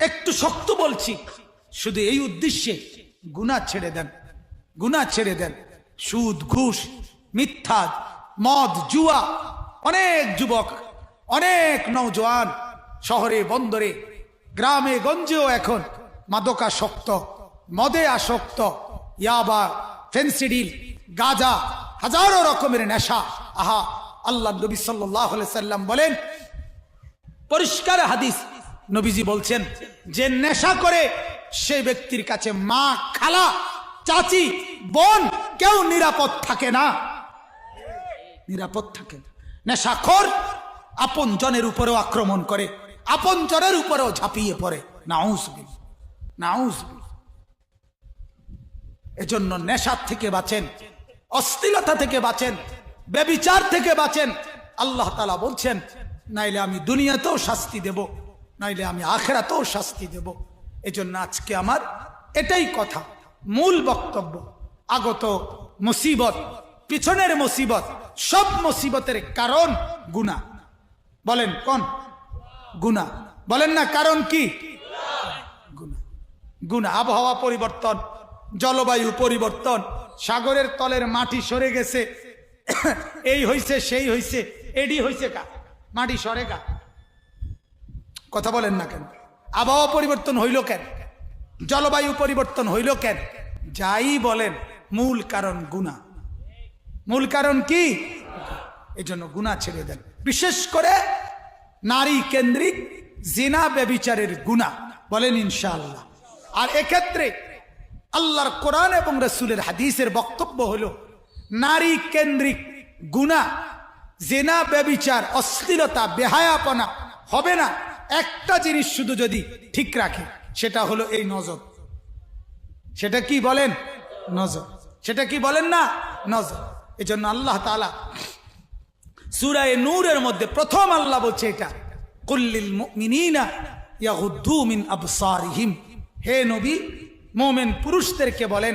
একটু শক্ত বলছি, শুধু এই উদ্দেশ্যে গুনাহ ছেড়ে দেন, গুনাহ ছেড়ে দেন। সুদ, ঘুষ, মিথ্যা, মদ, জুয়া, অনেক যুবক, অনেক নওজোয়ান শহরে বন্দরে গ্রামে গঞ্জেও এখন মাদকাসক্ত, মদে আসক্ত, ইয়াবা, ফেন্সিডিল, গাঁজা, হাজারো রকমের নেশা। আহা, আল্লাহ নবী সাল্লাল্লাহু আলাইহি সাল্লাম বলেন, পরিষ্কার হাদিস, নবীজি বলছেন যে নেশা করে সে ব্যক্তির কাছে মা, খালা, চাচি, বোন কেউ নিরাপদ থাকে না, নিরাপদ থাকে না। নেশাখোর আপন জনের উপরেও আক্রমণ করে, আপন জনের উপরেও ঝাঁপিয়ে পড়ে। নাউজুবিল্লাহ, নাউজুবিল্লাহ। এজন্য নেশার থেকে বাঁচেন, অশ্লীলতা থেকে বাঁচেন, ব্যভিচার থেকে বাঁচেন। আল্লাহ তাআলা বলছেন, নাইলে আমি দুনিয়াতেও শাস্তি দেব, নাইলে আমি আখিরাতেও শাস্তি দেব। এজন্য আজকে আমার এটাই কথা, মূল বক্তব্য। আগত মুসিবত, পিছনের মুসিবত, সব মুসিবতের কারণ গুনাহ। বলেন কোন? গুনাহ। বলেন না কারণ কি? গুনাহ। গুনাহ। আবহাওয়া পরিবর্তন, জলবায়ু পরিবর্তন, সাগরের তলের মাটি সরে গেছে, এই হইছে সেই হইছে, এডি হইছে কা? মাটি সরে কা? কথা বলেন না কেন? আবহাওয়া পরিবর্তন হইল কেন? জলবায়ু পরিবর্তন হইল কেন? যাই বলেন, মূল কারণ গুনাহ। মূল কারণ কি? এজন্য গুনাহ ছেড়ে দেন। বিশেষ করে নারী কেন্দ্রিক জিনা ব্যভিচারের গুনাহ। বলেন ইনশাআল্লাহ। আর এক্ষেত্রে আল্লাহর কোরআন এবং রাসূলের হাদিসের বক্তব্য হলো, নারী কেন্দ্রিক গুনাহ, জিনা, ব্যভিচার, অশ্লীলতা, বেহায়াপনা হবে না একটা জিনিস শুধু যদি ঠিক রাখে, সেটা হলো এই নজর। সেটা কি বলেন? নজর। সেটা কি বলেন না? নজর। এজন্য আল্লাহ তাআলা সূরা নূরের মধ্যে প্রথম আল্লাহ বলছে এটা, কুল্লিল মুমিনিনা ইয়াগুদ্দু মিন আবসারিহিম। হে নবী, মুমিন পুরুষদেরকে বলেন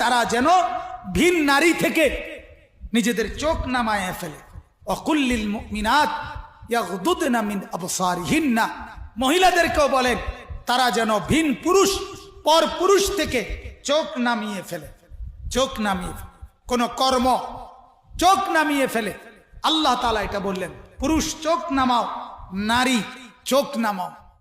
তারা যেন ভিন নারী থেকে নিজেদের চোখ নামায় ফেলে। ওয়াকুল্লিল মুমিনাত ইয়াগুদ্দুনা মিন আবসারিহিন্না। মহিলাদেরকেও বলেন তারা যেন ভিন পুরুষ, পর পুরুষ থেকে চোখ নামিয়ে ফেলে। চোখ নামিয়ে ফেলে, কোন কর্ম চোখ নামিয়ে ফেলে। আল্লাহ তাআলা এটা বললেন, পুরুষ চোখ নামাও, নারী চোখ নামাও।